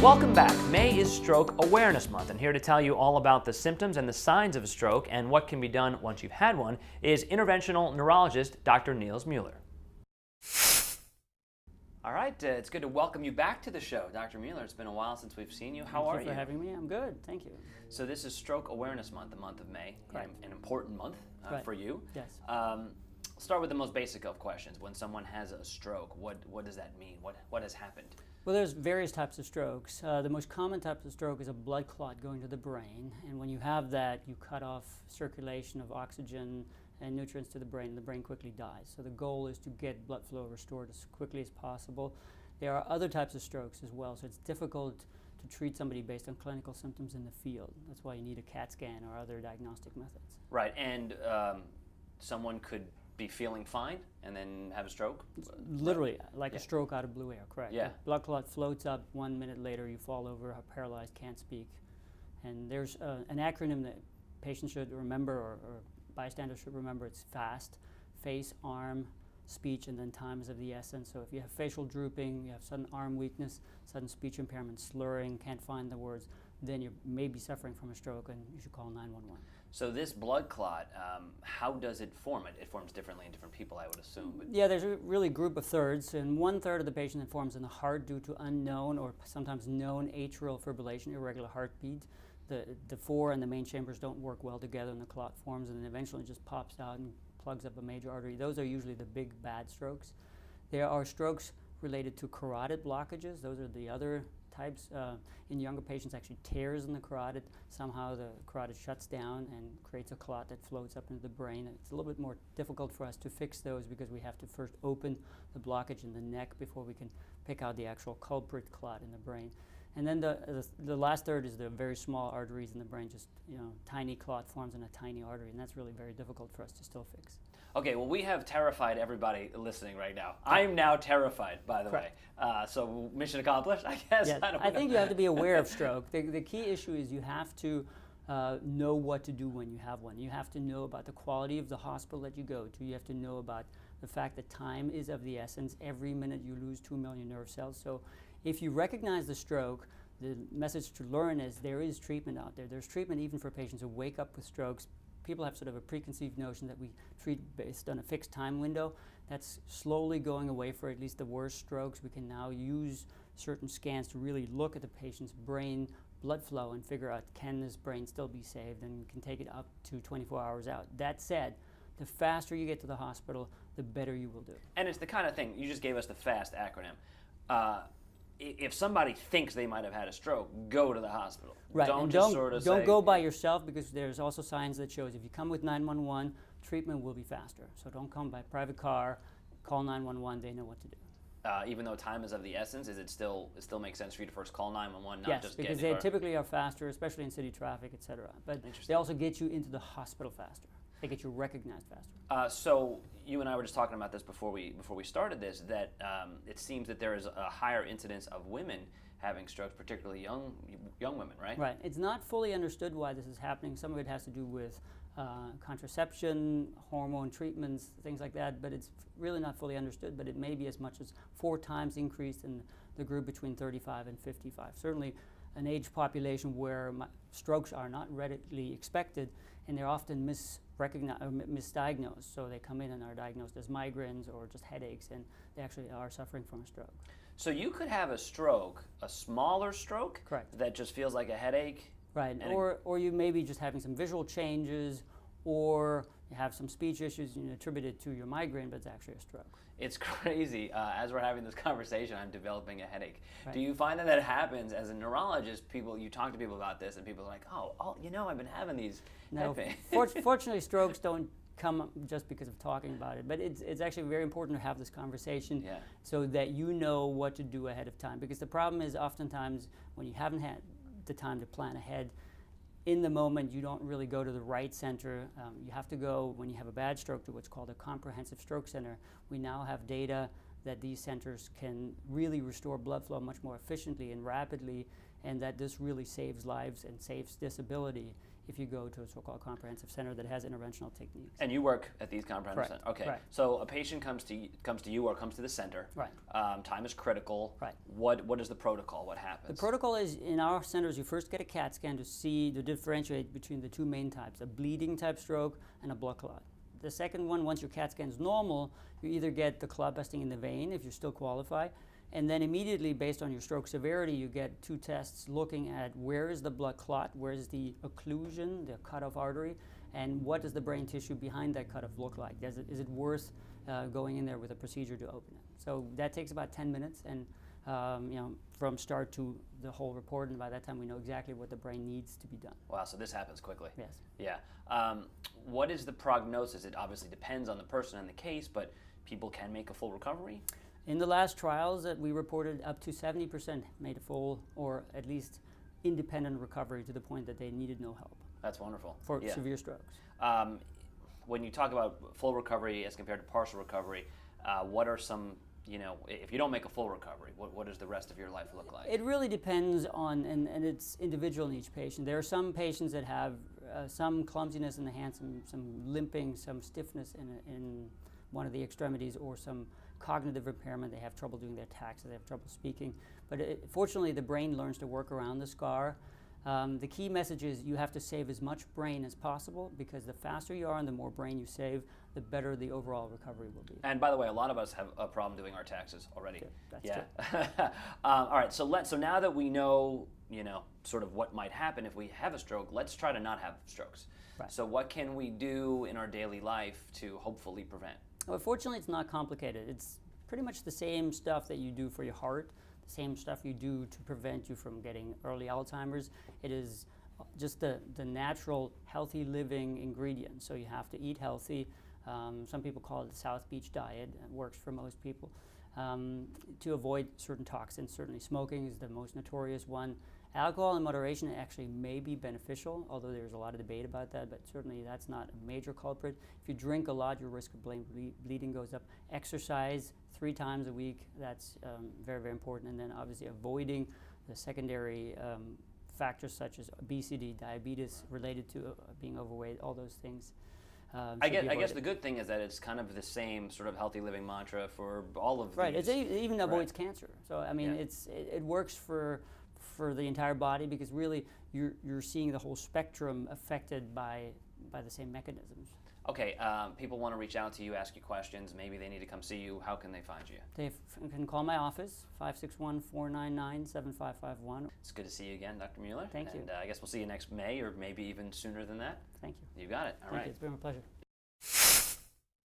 Welcome back. May is Stroke Awareness Month, and here to tell you all about the symptoms and the signs of a stroke and what can be done once you've had one is interventional neurologist Dr. Nils Mueller. All right, it's good to welcome you back to the show, Dr. Mueller. It's been a while since we've seen you. How are you? Thank you for having me. I'm good, thank you. So this is Stroke Awareness Month, the month of May, an important month for you. Yes. Let's start with the most basic of questions. When someone has a stroke, what does that mean? What has happened? Well, there's various types of strokes. The most common type of stroke is a blood clot going to the brain, and when you have that, you cut off circulation of oxygen and nutrients to the brain quickly dies. So the goal is to get blood flow restored as quickly as possible. There are other types of strokes as well, so it's difficult to treat somebody based on clinical symptoms in the field. That's why you need a CAT scan or other diagnostic methods. Right, and someone could be feeling fine and then have a stroke? Literally, like a stroke out of blue air, correct. Yeah. The blood clot floats up, 1 minute later you fall over, are paralyzed, can't speak. And there's an acronym that patients should remember or bystanders should remember. It's FAST, face, arm, speech, and then time is of the essence. So if you have facial drooping, you have sudden arm weakness, sudden speech impairment, slurring, can't find the words, then you may be suffering from a stroke and you should call 911. So this blood clot, how does it form? It forms differently in different people, I would assume. But yeah, there's a really group of thirds, and 1/3 of the patient it forms in the heart due to unknown or sometimes known atrial fibrillation, irregular heartbeat. The four and the main chambers don't work well together and the clot forms and then eventually just pops out and plugs up a major artery. Those are usually the big bad strokes. There are strokes related to carotid blockages. Those are the other types. In younger patients, actually tears in the carotid. Somehow the carotid shuts down and creates a clot that floats up into the brain. It's a little bit more difficult for us to fix those because we have to first open the blockage in the neck before we can pick out the actual culprit clot in the brain. And then the last third is the very small arteries in the brain, just tiny clot forms in a tiny artery, and that's really very difficult for us to still fix. Okay, well, we have terrified everybody listening right now. I'm now terrified, by the way. So mission accomplished, I guess. Yeah, I think you have to be aware of stroke. The key issue is you have to know what to do when you have one. You have to know about the quality of the hospital that you go to. You have to know about the fact that time is of the essence. Every minute you lose 2 million nerve cells. So if you recognize the stroke, the message to learn is there is treatment out there. There's treatment even for patients who wake up with strokes. People have sort of a preconceived notion that we treat based on a fixed time window. That's slowly going away for at least the worst strokes. We can now use certain scans to really look at the patient's brain blood flow and figure out, can this brain still be saved, and can take it up to 24 hours out. That said, the faster you get to the hospital, the better you will do. And it's the kind of thing, you just gave us the FAST acronym. If somebody thinks they might have had a stroke, go to the hospital. Right, Don't go by yourself, because there's also signs that shows if you come with 911, treatment will be faster. So don't come by private car, call 911, they know what to do. Even though time is of the essence, it still makes sense for you to first call 911, not yes, just because they typically are faster, especially in city traffic, et cetera. But they also get you into the hospital faster. They get you recognized faster. So you and I were just talking about this before we started this, that it seems that there is a higher incidence of women having strokes, particularly young women, right? Right. It's not fully understood why this is happening. Some of it has to do with contraception, hormone treatments, things like that, but it's really not fully understood. But it may be as much as 4 times increased in the group between 35 and 55. Certainly an age population where strokes are not readily expected, and they're often misdiagnosed. So they come in and are diagnosed as migraines or just headaches, and they actually are suffering from a stroke. So you could have a stroke, a smaller stroke, correct, that just feels like a headache. Right, or you may be just having some visual changes, or you have some speech issues and you attribute it to your migraine, but it's actually a stroke. It's crazy. As we're having this conversation, I'm developing a headache. Right. Do you find that happens as a neurologist? You talk to people about this, and people are like, "Oh, I've been having these." No, fortunately, strokes don't come just because of talking about it. But it's actually very important to have this conversation, so that you know what to do ahead of time. Because the problem is oftentimes when you haven't had the time to plan ahead, in the moment you don't really go to the right center. You have to go, when you have a bad stroke, to what's called a comprehensive stroke center. We now have data that these centers can really restore blood flow much more efficiently and rapidly, and that this really saves lives and saves disability if you go to a so-called comprehensive center that has interventional techniques. And you work at these comprehensive Correct. centers. Okay. Right. So a patient comes to you or comes to the center. Right. Time is critical. Right. What is the protocol? What happens? The protocol is, in our centers, you first get a CAT scan to differentiate between the two main types, a bleeding type stroke and a blood clot. The second one, once your CAT scan is normal, you either get the clot busting in the vein if you still qualify, and then immediately, based on your stroke severity, you get 2 tests looking at where is the blood clot, where is the occlusion, the cut-off artery, and what does the brain tissue behind that cut-off look like? Is it worth going in there with a procedure to open it? So that takes about 10 minutes, and from start to the whole report, and by that time we know exactly what the brain needs to be done. Wow, so this happens quickly. Yes. Yeah. What is the prognosis? It obviously depends on the person and the case, but people can make a full recovery? In the last trials that we reported, up to 70% made a full or at least independent recovery to the point that they needed no help. That's wonderful. For severe strokes. When you talk about full recovery as compared to partial recovery, what are some, if you don't make a full recovery, what does the rest of your life look like? It really depends on, and it's individual in each patient. There are some patients that have some clumsiness in the hand, some limping, some stiffness in one of the extremities, or some cognitive impairment. They have trouble doing their tasks, they have trouble speaking. But fortunately, the brain learns to work around the scar. The key message is you have to save as much brain as possible, because the faster you are and the more brain you save, the better the overall recovery will be. And by the way, a lot of us have a problem doing our taxes already. That's true. All right, so now that we know, sort of what might happen if we have a stroke, let's try to not have strokes. Right. So what can we do in our daily life to hopefully prevent? Well, fortunately, it's not complicated. It's pretty much the same stuff that you do for your heart, the same stuff you do to prevent you from getting early Alzheimer's. It is just the natural, healthy living ingredient. So you have to eat healthy. Some people call it the South Beach diet. It works for most people. To avoid certain toxins, certainly smoking is the most notorious one. Alcohol in moderation actually may be beneficial, although there's a lot of debate about that, but certainly that's not a major culprit. If you drink a lot, your risk of bleeding goes up. Exercise 3 times a week, that's very, very important. And then obviously avoiding the secondary factors such as obesity, diabetes related to being overweight, all those things. I guess the good thing is that it's kind of the same sort of healthy living mantra for all of right. these. It even avoids cancer. So I mean, it works for the entire body, because really you're seeing the whole spectrum affected by the same mechanisms. Okay, people want to reach out to you, ask you questions. Maybe they need to come see you. How can they find you? They can call my office, 561-499-7551. It's good to see you again, Dr. Mueller. Thank you. And I guess we'll see you next May, or maybe even sooner than that. Thank you. You got it. All right. Thank you. It's been a pleasure.